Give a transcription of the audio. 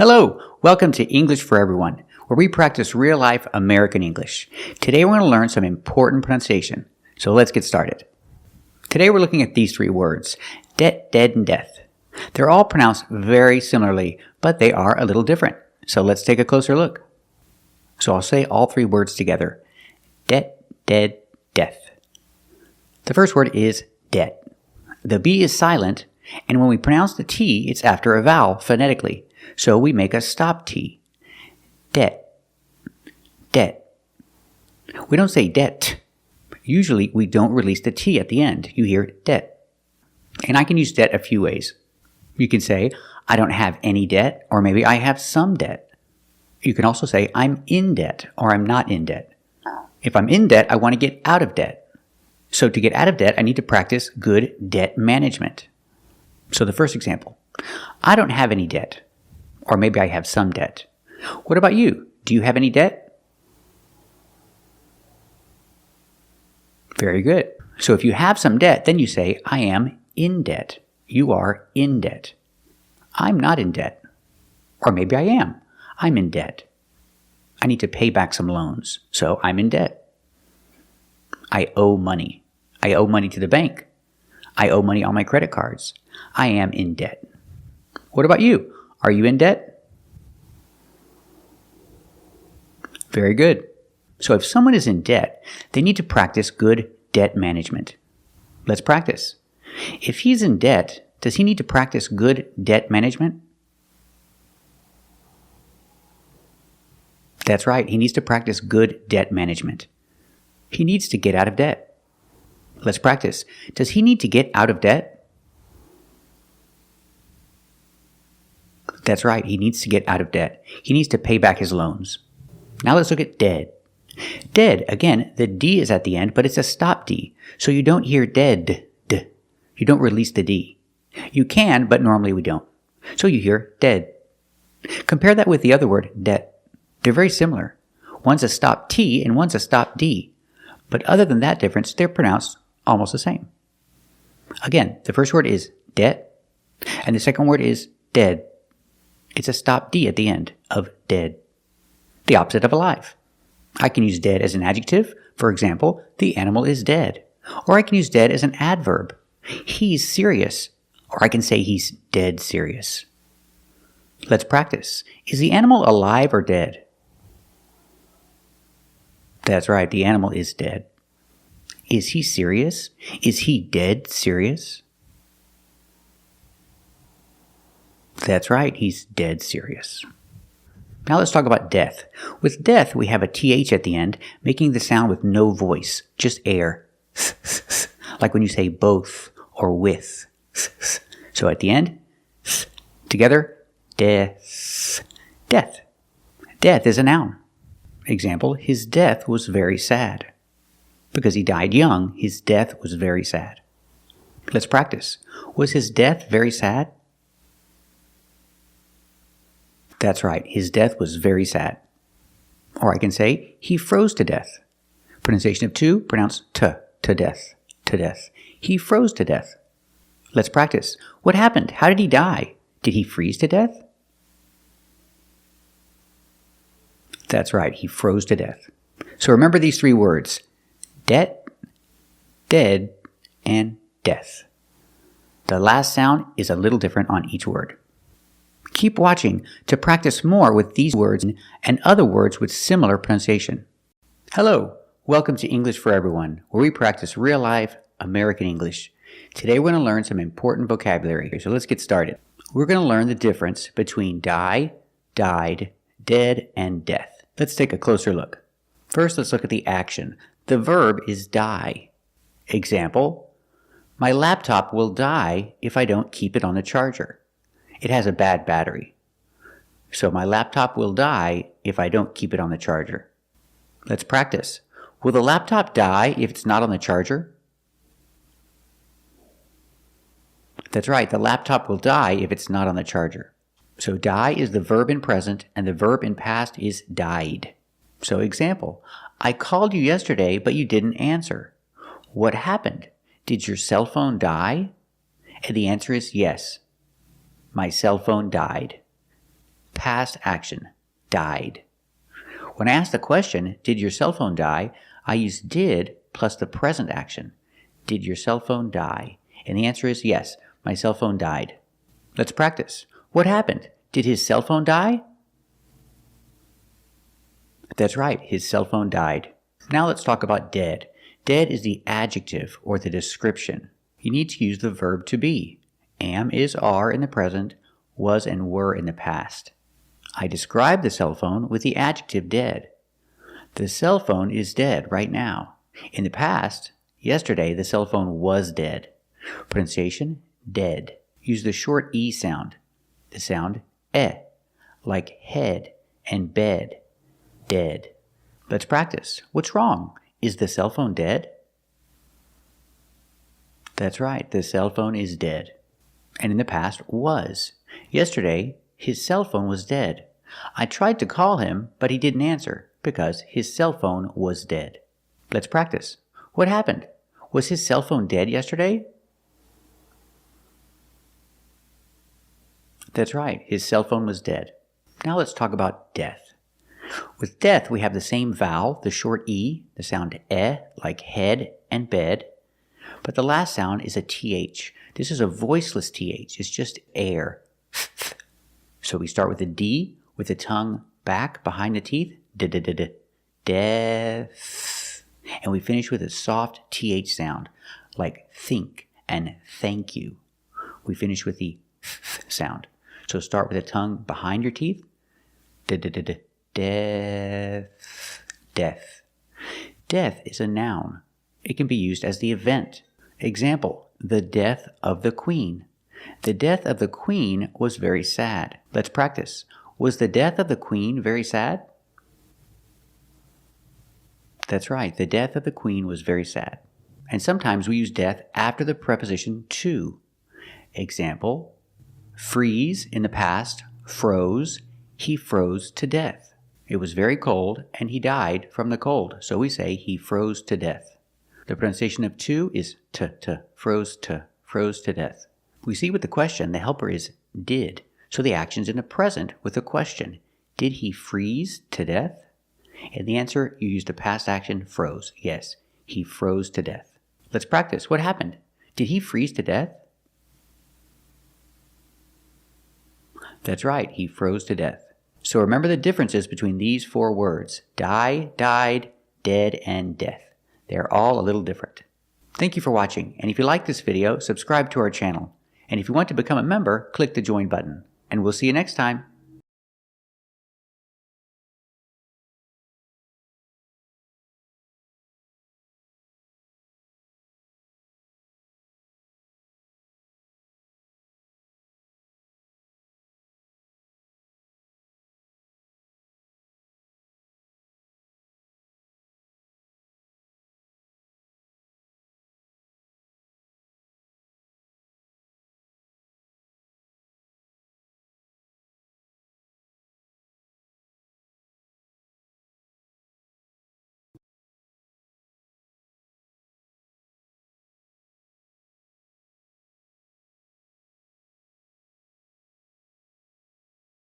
Hello, welcome to English for Everyone, where we practice real-life American English. Today we're going to learn some important pronunciation, so let's get started. Today we're looking at these three words, det, dead, and death. They're all pronounced very similarly, but they are a little different, so let's take a closer look. So I'll say all three words together, det, dead, death. The first word is det. The B is silent, and when we pronounce the T, it's after a vowel phonetically. So we make a stop T. Det. Det. We don't say det. Usually we don't release the T at the end. You hear det. And I can use det a few ways. You can say, I don't have any debt, or maybe I have some debt. You can also say, I'm in debt, or I'm not in debt. If I'm in debt, I want to get out of debt. So to get out of debt, I need to practice good debt management. So the first example, I don't have any debt. Or maybe I have some debt. What about you? Do you have any debt? Very good. So if you have some debt, then you say, I am in debt. You are in debt. I'm not in debt. Or maybe I am. I'm in debt. I need to pay back some loans, so I'm in debt. I owe money. I owe money to the bank. I owe money on my credit cards. I am in debt. What about you? Are you in debt? Very good. So if someone is in debt, they need to practice good debt management. Let's practice. If he's in debt, does he need to practice good debt management? That's right. He needs to practice good debt management. He needs to get out of debt. Let's practice. Does he need to get out of debt? That's right, he needs to get out of debt. He needs to pay back his loans. Now let's look at dead. Dead, again, the D is at the end, but it's a stop D. So you don't hear dead, d. You don't release the D. You can, but normally we don't. So you hear dead. Compare that with the other word, det. They're very similar. One's a stop T and one's a stop D. But other than that difference, they're pronounced almost the same. Again, the first word is det, and the second word is dead. It's a stop D at the end of dead. The opposite of alive. I can use dead as an adjective. For example, the animal is dead. Or I can use dead as an adverb. He's serious. Or I can say he's dead serious. Let's practice. Is the animal alive or dead? That's right, the animal is dead. Is he serious? Is he dead serious? That's right, he's dead serious. Now let's talk about death. With death, we have a TH at the end, making the sound with no voice, just air. Like when you say both or with. So at the end, together, death. Death. Death is a noun. Example, his death was very sad. Because he died young, his death was very sad. Let's practice. Was his death very sad? That's right, his death was very sad. Or I can say, he froze to death. Pronunciation of to, pronounce to death, to death. He froze to death. Let's practice. What happened? How did he die? Did he freeze to death? That's right, he froze to death. So remember these three words, det, dead, and death. The last sound is a little different on each word. Keep watching to practice more with these words and other words with similar pronunciation. Hello, welcome to English for Everyone, where we practice real-life American English. Today we're going to learn some important vocabulary, so let's get started. We're going to learn the difference between die, died, dead, and death. Let's take a closer look. First, let's look at the action. The verb is die. Example, my laptop will die if I don't keep it on the charger. It has a bad battery. So my laptop will die if I don't keep it on the charger. Let's practice. Will the laptop die if it's not on the charger? That's right, the laptop will die if it's not on the charger. So die is the verb in present and the verb in past is died. So example, I called you yesterday but you didn't answer. What happened? Did your cell phone die? And the answer is yes. My cell phone died. past action, died. When I ask the question, did your cell phone die, I use did plus the present action. Did your cell phone die? And the answer is yes, my cell phone died. Let's practice. What happened? Did his cell phone die? That's right, his cell phone died. Now let's talk about dead. Dead is the adjective or the description. You need to use the verb to be. Am is are in the present, was and were in the past. I describe the cell phone with the adjective dead. The cell phone is dead right now. In the past, yesterday, the cell phone was dead. Pronunciation, dead. Use the short E sound, the sound like head and bed, dead. Let's practice. What's wrong? Is the cell phone dead? That's right, the cell phone is dead. And in the past, was. Yesterday, his cell phone was dead. I tried to call him, but he didn't answer because his cell phone was dead. Let's practice. What happened? Was his cell phone dead yesterday? That's right, his cell phone was dead. Now let's talk about death. With death, we have the same vowel, the short E, the sound like head and bed, but the last sound is a TH. This is a voiceless TH. It's just air. So we start with a D with the tongue back behind the teeth. Death. And we finish with a soft TH sound like think and thank you. We finish with the sound. So start with the tongue behind your teeth. Death. Death. Death is a noun. It can be used as the event. Example, the death of the Queen. The death of the Queen was very sad. Let's practice. Was the death of the Queen very sad? That's right, the death of the Queen was very sad. And sometimes we use death after the preposition to. Example, freeze in the past, froze, he froze to death. It was very cold and he died from the cold, so we say he froze to death. The pronunciation of to is froze to death. We see with the question, the helper is did, so the action's in the present with the question. Did he freeze to death? And the answer, you used a past action, froze. Yes, he froze to death. Let's practice. What happened? Did he freeze to death? That's right, he froze to death. So remember the differences between these four words. Die, died, dead, and death. They're all a little different. Thank you for watching, and if you like this video, subscribe to our channel. And if you want to become a member, click the join button. And we'll see you next time.